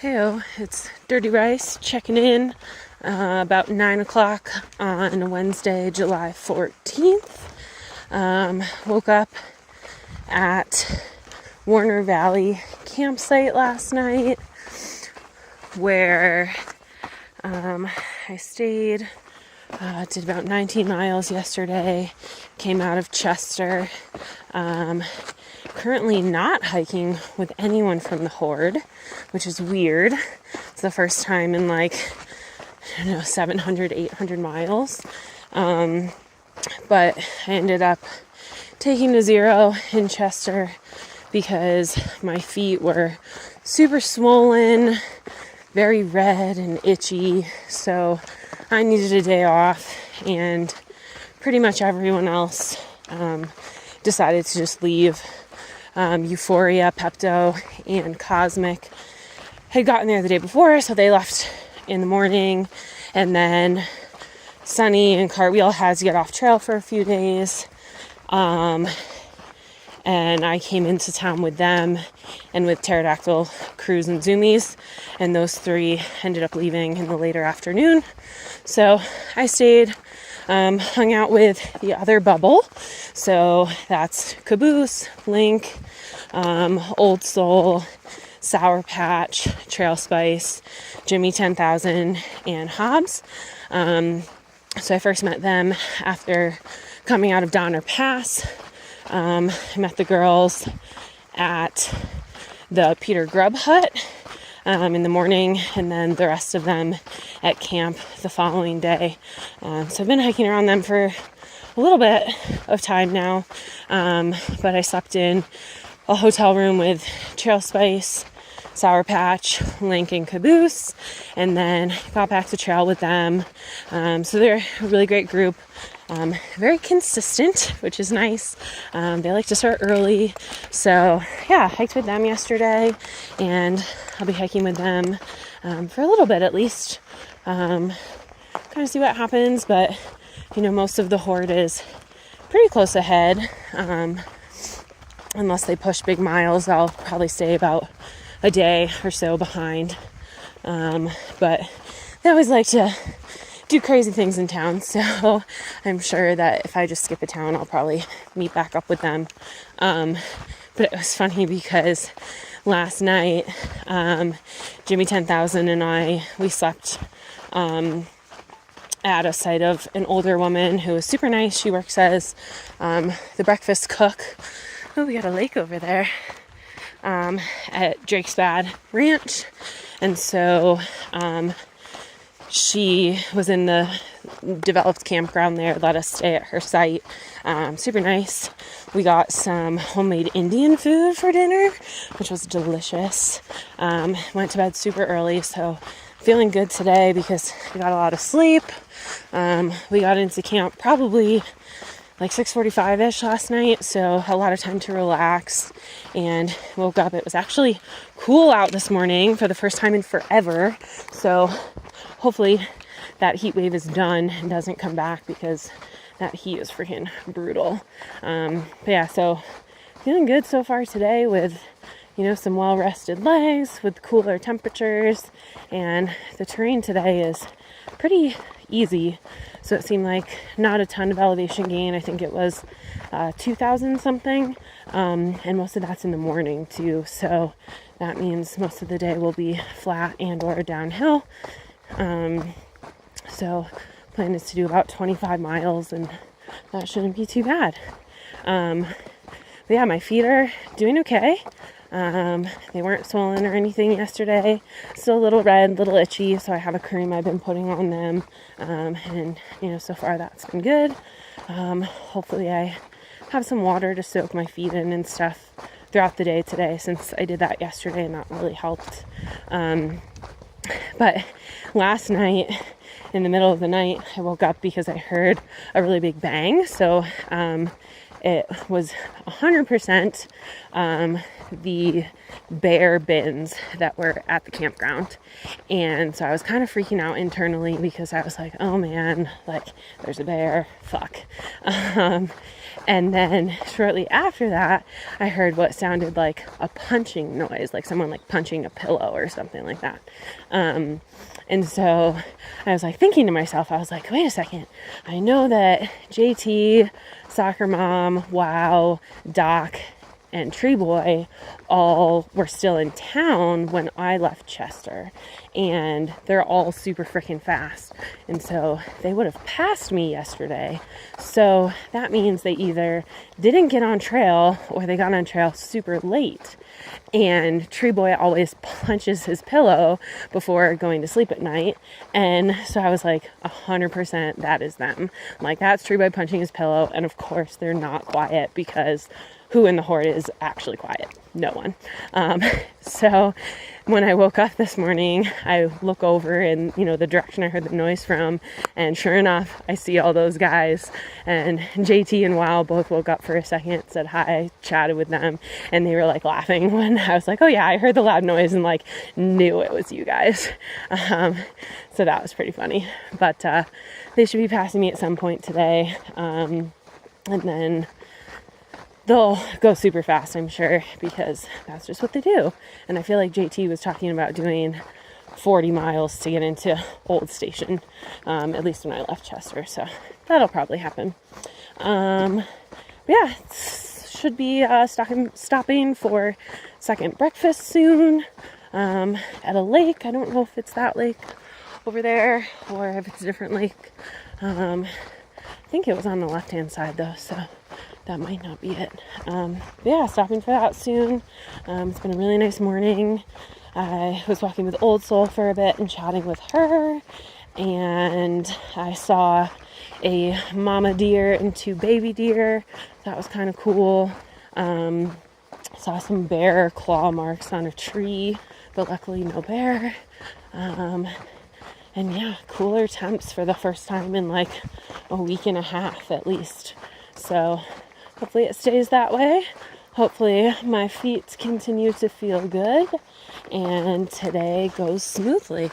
Heyo, it's Dirty Rice checking in about 9 o'clock on Wednesday, July 14th. Woke up at Warner Valley campsite last night where I stayed, did about 19 miles yesterday, came out of Chester. Currently not hiking with anyone from the Horde, which is weird. It's the first time in 700, 800 miles. But I ended up taking to zero in Chester because my feet were super swollen, very red and itchy. So I needed a day off, and pretty much everyone else decided to just leave. Euphoria, Pepto, and Cosmic had gotten there the day before, so they left in the morning. And then Sunny and Cartwheel had to get off trail for a few days. And I came into town with them and with Pterodactyl, Cruz, and Zoomies. And those three ended up leaving in the later afternoon. So I stayed, hung out with the other bubble. So that's Caboose, Link, Old Soul, Sour Patch, Trail Spice, Jimmy 10,000, and Hobbs. So I first met them after coming out of Donner Pass. I met the girls at the Peter Grubb hut in the morning, and then the rest of them at camp the following day. So I've been hiking around them for a little bit of time now, but I slept in a hotel room with Trail Spice, Sour Patch, Link, and Caboose, and then got back to trail with them. So they're a really great group, very consistent, which is nice. They like to start early, so yeah, hiked with them yesterday, and I'll be hiking with them for a little bit at least. Kind of see what happens, but most of the Horde is pretty close ahead. Unless they push big miles, I'll probably stay about a day or so behind. But they always like to do crazy things in town, so I'm sure that if I just skip a town, I'll probably meet back up with them. But it was funny because last night, Jimmy 10,000 and we slept at a site of an older woman who was super nice. She works as the breakfast cook. Oh, we got a lake over there at Drake's Bad Ranch. And so she was in the developed campground there, let us stay at her site. Super nice. We got some homemade Indian food for dinner, which was delicious. Went to bed super early, so feeling good today because we got a lot of sleep. We got into camp probably like 6:45-ish last night, so a lot of time to relax, and woke up. It was actually cool out this morning for the first time in forever, so hopefully that heat wave is done and doesn't come back because that heat is freaking brutal. But yeah, so feeling good so far today with some well-rested legs with cooler temperatures, and the terrain today is pretty easy, so it seemed like not a ton of elevation gain. I think it was 2,000 something, and most of that's in the morning too, so that means most of the day will be flat and or downhill. So plan is to do about 25 miles, and that shouldn't be too bad. But yeah, my feet are doing okay. They weren't swollen or anything yesterday. Still a little red, a little itchy, so I have a cream I've been putting on them. And so far that's been good. Hopefully I have some water to soak my feet in and stuff throughout the day today, since I did that yesterday and that really helped. But last night, in the middle of the night, I woke up because I heard a really big bang. So it was 100% the bear bins that were at the campground. And so I was kind of freaking out internally because I was like, oh man, like there's a bear, fuck. And then shortly after that, I heard what sounded like a punching noise, like someone like punching a pillow or something like that. And so I was like thinking to myself, I was like, wait a second, I know that JT, Soccer Mom, Wow, Doc, and Tree Boy all were still in town when I left Chester, and they're all super freaking fast, and so they would have passed me yesterday. So that means they either didn't get on trail or they got on trail super late. And Tree Boy always punches his pillow before going to sleep at night. And so I was like, 100% that is them. I'm like, that's Tree Boy punching his pillow. And of course they're not quiet, because who in the horde is actually quiet? No one. So when I woke up this morning, I look over in, the direction I heard the noise from, and sure enough, I see all those guys, and JT and Wow both woke up for a second, said hi, chatted with them, and they were like laughing when I was like, oh yeah, I heard the loud noise and like knew it was you guys. So that was pretty funny, but they should be passing me at some point today, and then they'll go super fast, I'm sure, because that's just what they do. And I feel like JT was talking about doing 40 miles to get into Old Station, at least when I left Chester, so that'll probably happen. Yeah, should be stopping for second breakfast soon, at a lake. I don't know if it's that lake over there or if it's a different lake. I think it was on the left-hand side though, so that might not be it. Yeah, stopping for that soon. It's been a really nice morning. I was walking with Old Soul for a bit and chatting with her, and I saw a mama deer and 2 baby deer. That was kind of cool. Saw some bear claw marks on a tree, but luckily no bear. And yeah, cooler temps for the first time in like a week and a half at least. So hopefully it stays that way. Hopefully my feet continue to feel good and today goes smoothly.